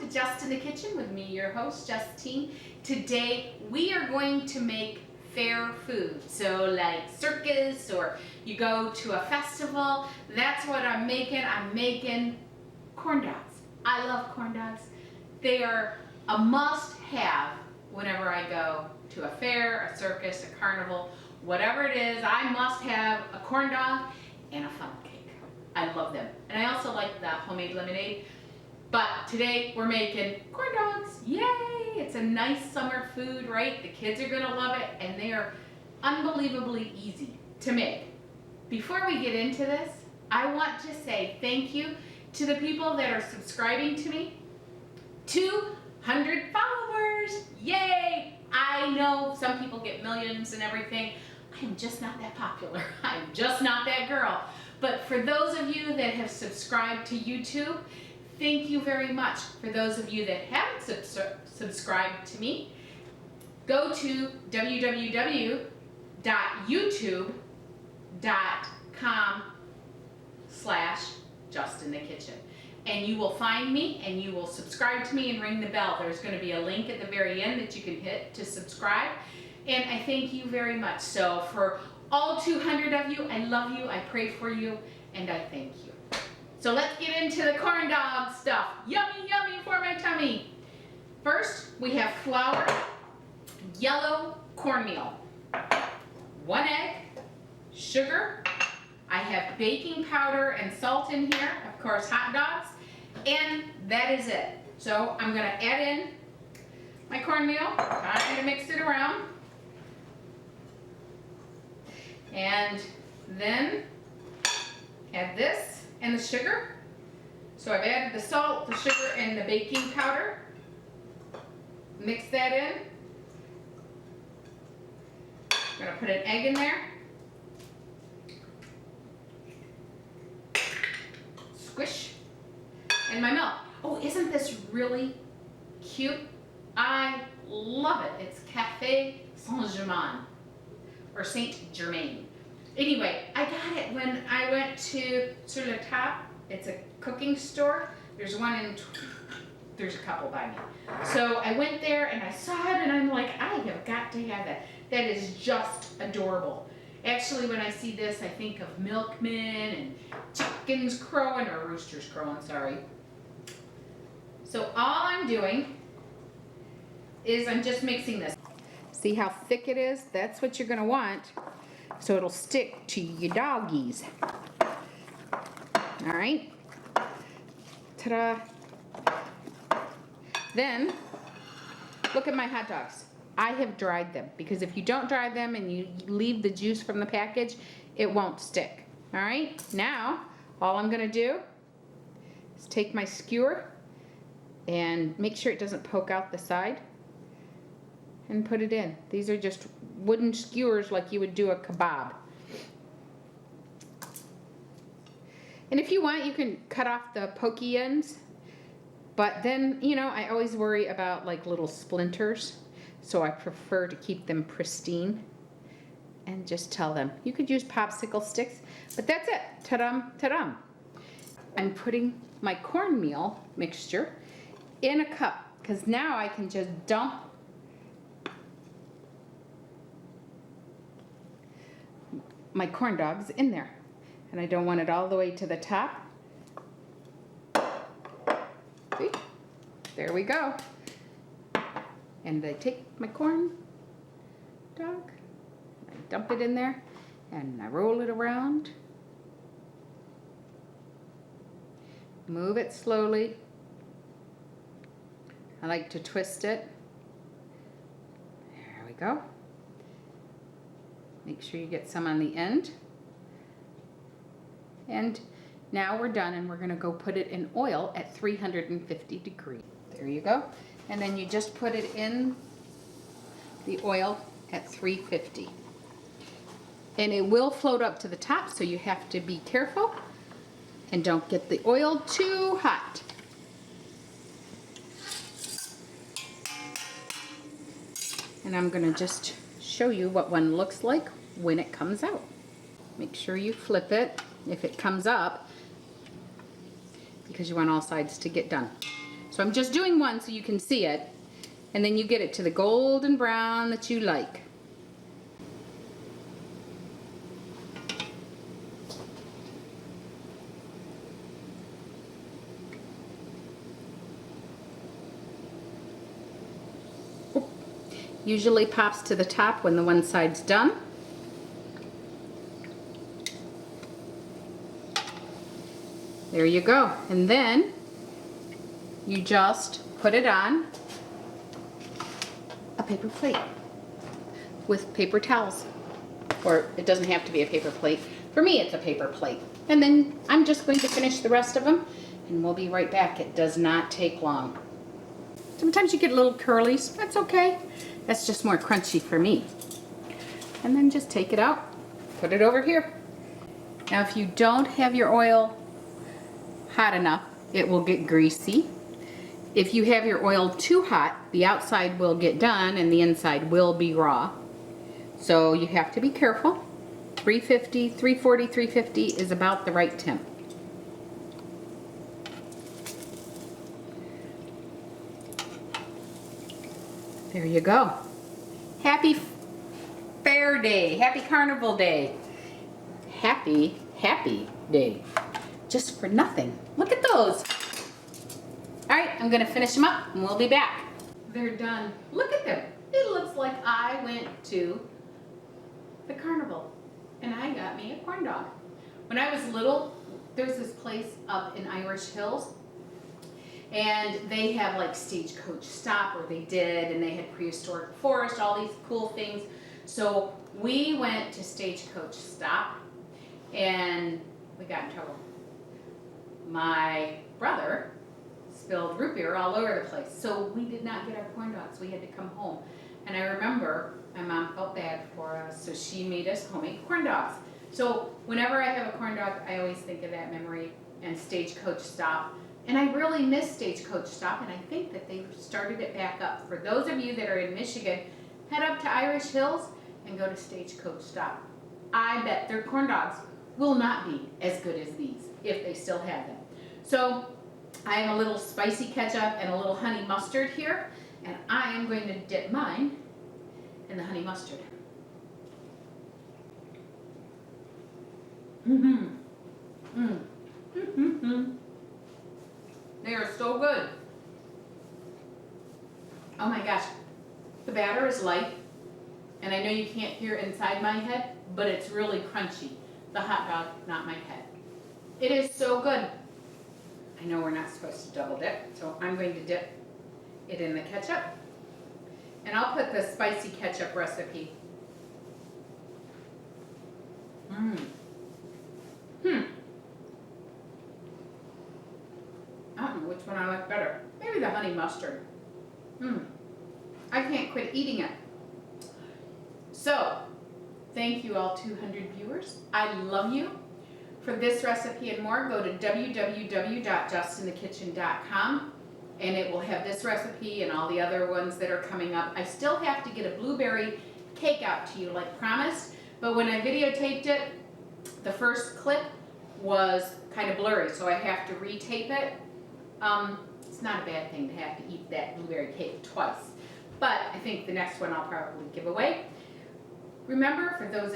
to Just in the Kitchen with me, your host, Justine. Today, we are going to make fair food. So like circus, or you go to a festival, that's what I'm making. I'm making corn dogs. I love corn dogs. They are a must-have whenever I go to a fair, a circus, a carnival, whatever it is. I must have a corn dog and a funnel cake. I love them. And I also like the homemade lemonade. But today we're making corn dogs. Yay! It's a nice summer food, right? The kids are gonna love it, and they are unbelievably easy to make. Before we get into this, I want to say thank you to the people that are subscribing to me. 200 followers! Yay! I know some people get millions and everything. I'm just not that popular. I'm just not that girl. But for those of you that have subscribed to YouTube, thank you very much. For those of you that haven't subscribed to me, go to www.youtube.com/justinthekitchen. And you will find me and you will subscribe to me and ring the bell. There's going to be a link at the very end that you can hit to subscribe. And I thank you very much. So for all 200 of you, I love you, I pray for you, and I thank you. So let's get into the corn dog stuff. Yummy, yummy for my tummy. First, we have flour, yellow cornmeal, 1 egg, sugar. I have baking powder and salt in here, of course, hot dogs, and that is it. So I'm gonna add in my cornmeal, kind of mix it around, and then add this and the sugar. So I've added the salt, the sugar, and the baking powder. Mix that in. I'm gonna put an egg in there. Squish. And my milk. Oh, isn't this really cute? I love it. It's Cafe Saint-Germain, or Saint Germain. Anyway, I got it when I went to Sur la Table. It's a cooking store. There's a couple by me. So I went there and I saw it and I'm like, I have got to have that. That is just adorable. Actually, when I see this, I think of milkmen and chickens crowing, or roosters crowing, sorry. So all I'm doing is I'm just mixing this. See how thick it is? That's what you're gonna want, so it'll stick to your doggies. All right, ta-da. Then, look at my hot dogs. I have dried them, because if you don't dry them and you leave the juice from the package, it won't stick. All right, now, all I'm gonna do is take my skewer and make sure it doesn't poke out the side and put it in. These are just wooden skewers like you would do a kebab. And if you want, you can cut off the pokey ends, but then, you know, I always worry about like little splinters, so I prefer to keep them pristine and just tell them. You could use popsicle sticks, but that's it. Ta-dum, ta-dum. I'm putting my cornmeal mixture in a cup, because now I can just dump my corn dogs in there. And I don't want it all the way to the top. See? There we go. And I take my corn dog, I dump it in there, and I roll it around. Move it slowly. I like to twist it. There we go. Make sure you get some on the end. And now we're done, and we're gonna go put it in oil at 350 degrees. There you go. And then you just put it in the oil at 350. And it will float up to the top, so you have to be careful and don't get the oil too hot. And I'm gonna just show you what one looks like when it comes out. Make sure you flip it if it comes up, because you want all sides to get done. So I'm just doing one so you can see it. And then you get it to the golden brown that you like. Usually pops to the top when the one side's done. There you go. And then you just put it on a paper plate with paper towels. Or it doesn't have to be a paper plate. For me, it's a paper plate. And then I'm just going to finish the rest of them and we'll be right back. It does not take long. Sometimes you get little curlies. That's okay. That's just more crunchy for me. And then just take it out, put it over here. Now if you don't have your oil hot enough, it will get greasy. If you have your oil too hot, the outside will get done and the inside will be raw. So you have to be careful. 350, 340, 350 is about the right temp. There you go. Happy Fair Day. Happy Carnival Day. Happy Day. Just for nothing. Look at those. All right, I'm gonna finish them up and we'll be back. They're done. Look at them. It looks like I went to the carnival and I got me a corn dog. When I was little, there's this place up in Irish Hills and they have like Stagecoach Stop, or they did, and they had prehistoric forest, all these cool things. So we went to Stagecoach Stop and we got in trouble. My brother spilled root beer all over the place. So we did not get our corn dogs. We had to come home. And I remember my mom felt bad for us, so she made us homemade corn dogs. So whenever I have a corn dog, I always think of that memory and Stagecoach Stop. And I really miss Stagecoach Stop, and I think that they've started it back up. For those of you that are in Michigan, head up to Irish Hills and go to Stagecoach Stop. I bet their corn dogs will not be as good as these, if they still have them. So I have a little spicy ketchup and a little honey mustard here, and I am going to dip mine in the honey mustard. They are so good. Oh my gosh, the batter is light, and I know you can't hear inside my head, but it's really crunchy. The hot dog, not my head. It is so good. I know we're not supposed to double dip, so I'm going to dip it in the ketchup. And I'll put the spicy ketchup recipe. I don't know which one I like better. Maybe the honey mustard. I can't quit eating it. So, thank you all 200 viewers. I love you. For this recipe and more, go to www.justinthekitchen.com and it will have this recipe and all the other ones that are coming up. I still have to get a blueberry cake out to you like promised, but when I videotaped it, the first clip was kind of blurry, so I have to retape it. It's not a bad thing to have to eat that blueberry cake twice, but I think the next one I'll probably give away. Remember, for those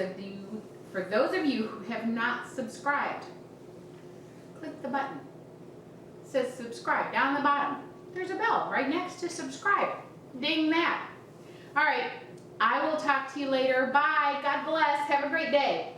of you who have not subscribed, click the button. It says subscribe down the bottom. There's a bell right next to subscribe. Ding that. All right, I will talk to you later. Bye. God bless. Have a great day.